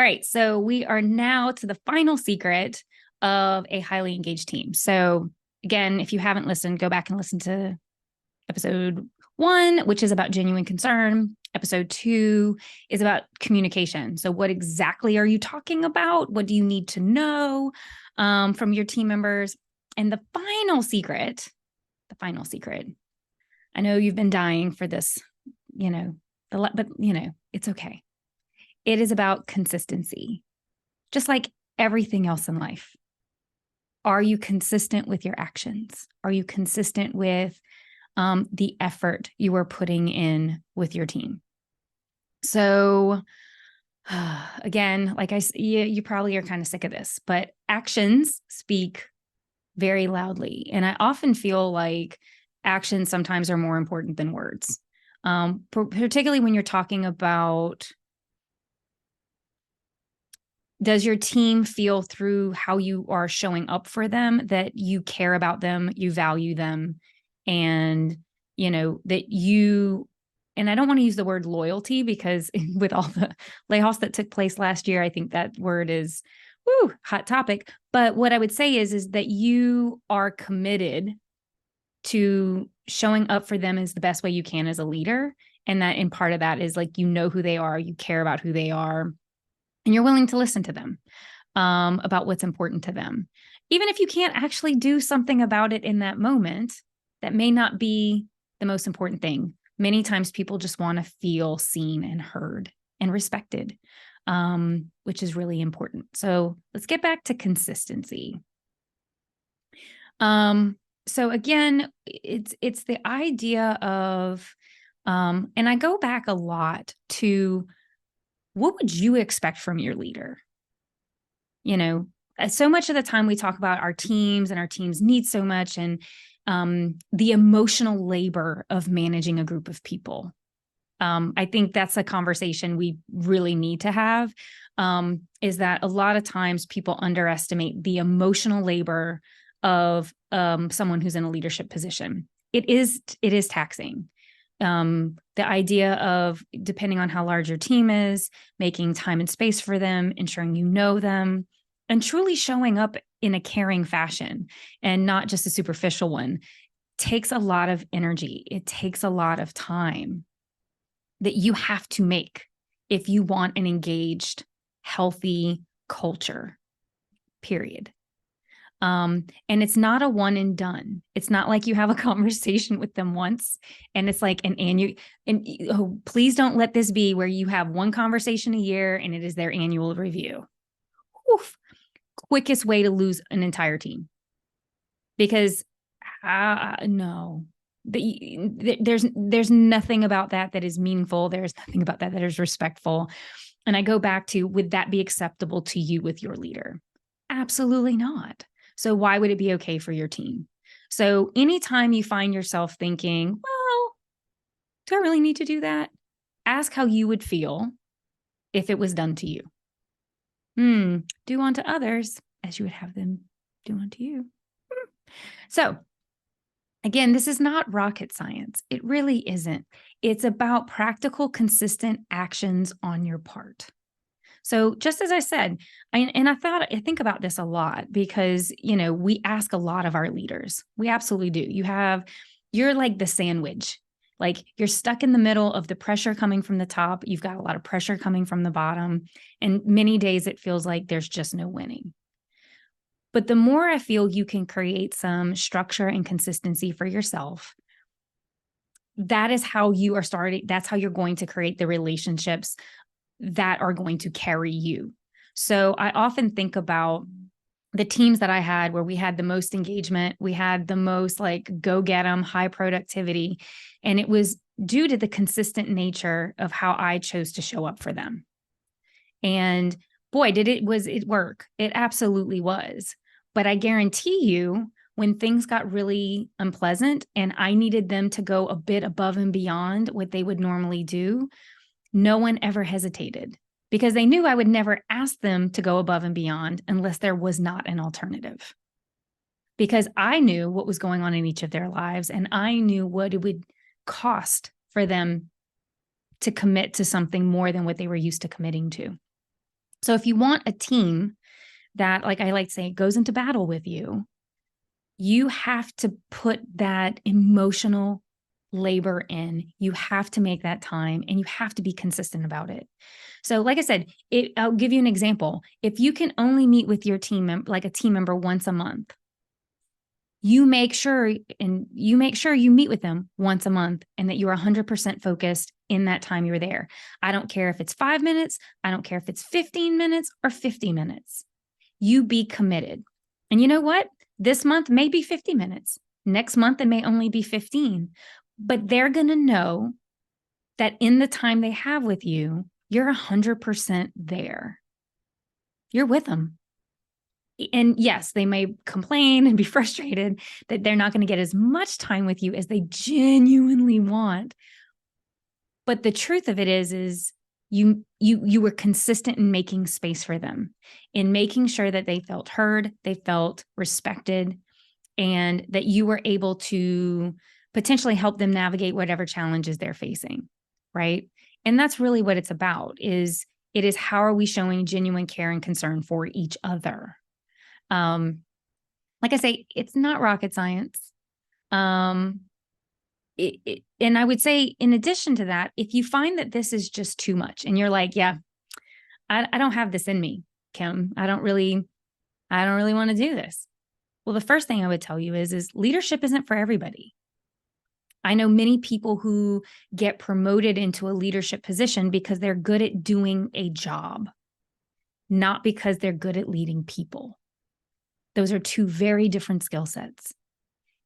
right. So we are now to the final secret of a highly engaged team. So again, if you haven't listened, go back and listen to episode 1, which is about genuine concern. Episode 2 is about communication. So what exactly are you talking about? What do you need to know from your team members? And the final secret, I know you've been dying for this, but it's okay. It is about consistency, just like everything else in life. Are you consistent with your actions? Are you consistent with the effort you are putting in with your team? So again, like you probably are kind of sick of this, but actions speak very loudly. And I often feel like actions sometimes are more important than words, particularly when you're talking about, does your team feel through how you are showing up for them that you care about them, you value them, and that you, and I don't want to use the word loyalty because with all the layoffs that took place last year, I think that word is hot topic. But what I would say is that you are committed to showing up for them as the best way you can as a leader. And that in part of that is like, who they are, you care about who they are, and you're willing to listen to them about what's important to them. Even if you can't actually do something about it in that moment, that may not be the most important thing. Many times people just want to feel seen and heard and respected, which is really important. So let's get back to consistency. So again, it's the idea of, and I go back a lot to, what would you expect from your leader? So much of the time we talk about our teams and our teams need so much, and the emotional labor of managing a group of people. I think that's a conversation we really need to have, is that a lot of times people underestimate the emotional labor of someone who's in a leadership position. It is taxing. The idea of, depending on how large your team is, making time and space for them, ensuring you know them, and truly showing up in a caring fashion and not just a superficial one, takes a lot of energy. It takes a lot of time that you have to make if you want an engaged, healthy culture, period. And it's not a one and done. It's not like you have a conversation with them once and it's like an annual, and please don't let this be where you have one conversation a year and it is their annual review. Oof. Quickest way to lose an entire team, because no, there's nothing about that is meaningful. There's nothing about that is respectful. And I go back to, would that be acceptable to you with your leader? Absolutely not. So why would it be okay for your team? So anytime you find yourself thinking, well, do I really need to do that? Ask how you would feel if it was done to you. Do unto others as you would have them do unto you. So again, this is not rocket science. It really isn't. It's about practical, consistent actions on your part. So just as I said, I think about this a lot because, we ask a lot of our leaders. We absolutely do. You're like the sandwich, like you're stuck in the middle of the pressure coming from the top. You've got a lot of pressure coming from the bottom. And many days it feels like there's just no winning. But the more I feel you can create some structure and consistency for yourself, that is how you are starting. That's how you're going to create the relationships that are going to carry you. So I often think about the teams that I had where we had the most engagement, we had the most like go get them, high productivity. And it was due to the consistent nature of how I chose to show up for them. And boy, was it work. It absolutely was. But I guarantee you, when things got really unpleasant and I needed them to go a bit above and beyond what they would normally do, no one ever hesitated because they knew I would never ask them to go above and beyond unless there was not an alternative. Because I knew what was going on in each of their lives and I knew what it would cost for them to commit to something more than what they were used to committing to. So if you want a team that, like I like to say, goes into battle with you, you have to put that emotional labor in. You have to make that time, and you have to be consistent about it. So like I said, I'll give you an example. If you can only meet with your team, like a team member once a month, you make sure you meet with them once a month and that you're 100% focused in that time you're there. I don't care if it's 5 minutes. I don't care if it's 15 minutes or 50 minutes. You be committed. And you know what? This month may be 50 minutes. Next month, it may only be 15, but they're going to know that in the time they have with you, you're 100% there. You're with them. And yes, they may complain and be frustrated that they're not going to get as much time with you as they genuinely want. But the truth of it is you were consistent in making space for them, in making sure that they felt heard, they felt respected, and that you were able to potentially help them navigate whatever challenges they're facing, right? And that's really what it's about, is how are we showing genuine care and concern for each other? Like I say, it's not rocket science. And I would say, in addition to that, if you find that this is just too much and you're like, yeah, I don't have this in me, Kim, I don't really want to do this. Well, the first thing I would tell you is leadership isn't for everybody. I know many people who get promoted into a leadership position because they're good at doing a job, not because they're good at leading people. Those are two very different skill sets.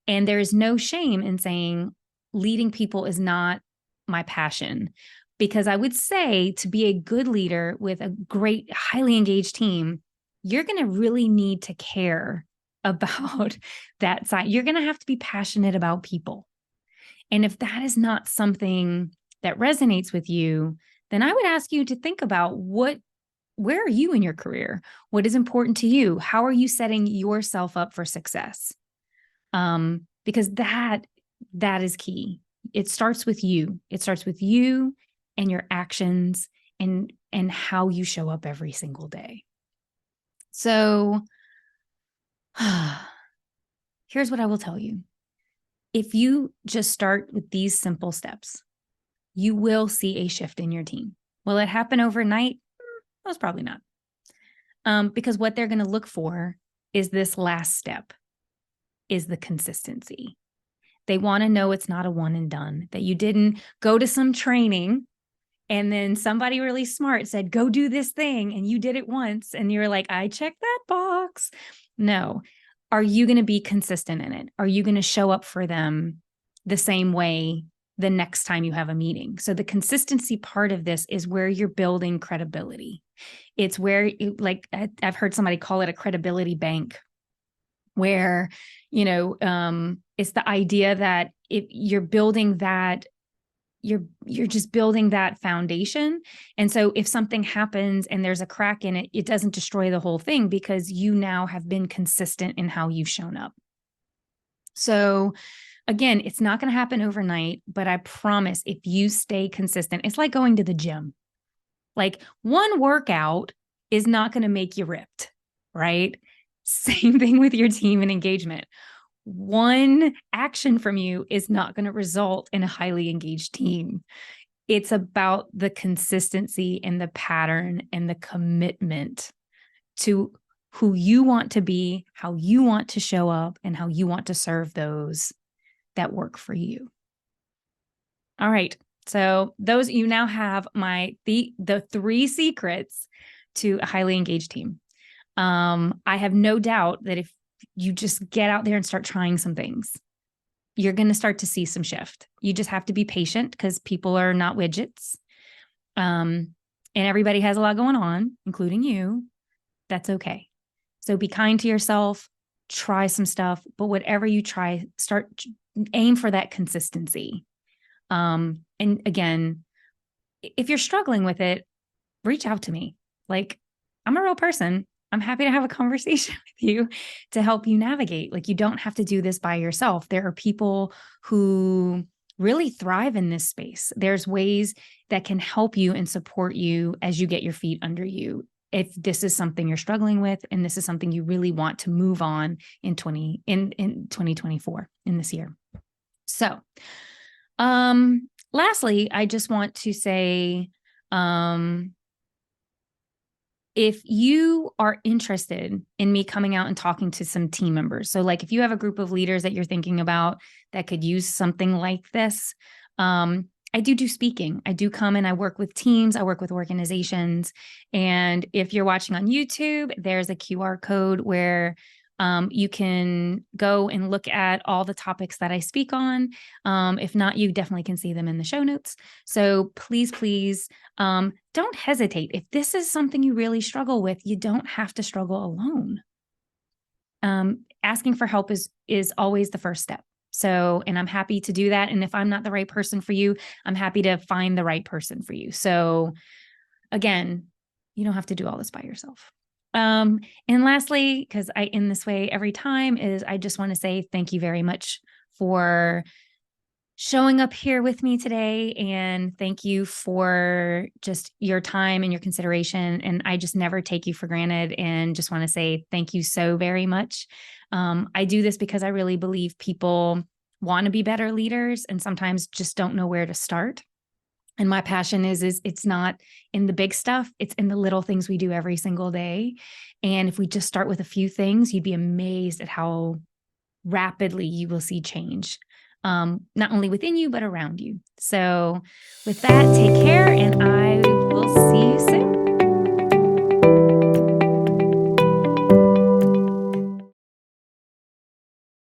And there is no shame in saying leading people is not my passion, because I would say to be a good leader with a great, highly engaged team, you're going to really need to care about that side. You're going to have to be passionate about people. And if that is not something that resonates with you, then I would ask you to think about where are you in your career? What is important to you? How are you setting yourself up for success? Because that is key. It starts with you. It starts with you and your actions and how you show up every single day. So here's what I will tell you. If you just start with these simple steps, you will see a shift in your team. Will it happen overnight? Most probably not. Because what they're going to look for is this last step, is the consistency. They want to know it's not a one and done, that you didn't go to some training and then somebody really smart said, go do this thing. And you did it once and you're like, I checked that box. No. Are you going to be consistent in it? Are you going to show up for them the same way the next time you have a meeting? So the consistency part of this is where you're building credibility. It's where, like I've heard somebody call it a credibility bank, where, it's the idea that if you're building that, you're just building that foundation. And so if something happens and there's a crack in it, it doesn't destroy the whole thing, because you now have been consistent in how you've shown up. So again, it's not going to happen overnight, but I promise if you stay consistent, it's like going to the gym. Like one workout is not going to make you ripped, right? Same thing with your team and engagement. One action from you is not going to result in a highly engaged team. It's about the consistency and the pattern and the commitment to who you want to be, how you want to show up, and how you want to serve those that work for you. All right. So those, you now have the 3 secrets to a highly engaged team. I have no doubt that if you just get out there and start trying some things, you're going to start to see some shift. You just have to be patient, because people are not widgets. And everybody has a lot going on, including you. That's okay. So be kind to yourself, try some stuff, but whatever you try, aim for that consistency. And again, if you're struggling with it, reach out to me. Like, I'm a real person. I'm happy to have a conversation with you to help you navigate. Like, you don't have to do this by yourself. There are people who really thrive in this space. There's ways that can help you and support you as you get your feet under you. if this is something you're struggling with and this is something you really want to move on in 2024 in this year. So, lastly, I just want to say, if you are interested in me coming out and talking to some team members, so like if you have a group of leaders that you're thinking about that could use something like this, I do speaking. I do come and I work with teams. I work with organizations. And if you're watching on YouTube, there's a QR code where you can go and look at all the topics that I speak on. If not, you definitely can see them in the show notes. So please, don't hesitate. If this is something you really struggle with, you don't have to struggle alone. Asking for help is always the first step. So, and I'm happy to do that. And if I'm not the right person for you, I'm happy to find the right person for you. So again, you don't have to do all this by yourself. And lastly, because I end this way every time, is I just want to say thank you very much for showing up here with me today. And thank you for just your time and your consideration. And I just never take you for granted, and just want to say thank you so very much. I do this because I really believe people want to be better leaders and sometimes just don't know where to start. And my passion is it's not in the big stuff, it's in the little things we do every single day. And if we just start with a few things, you'd be amazed at how rapidly you will see change, not only within you, but around you. So with that, take care, and I will see you soon.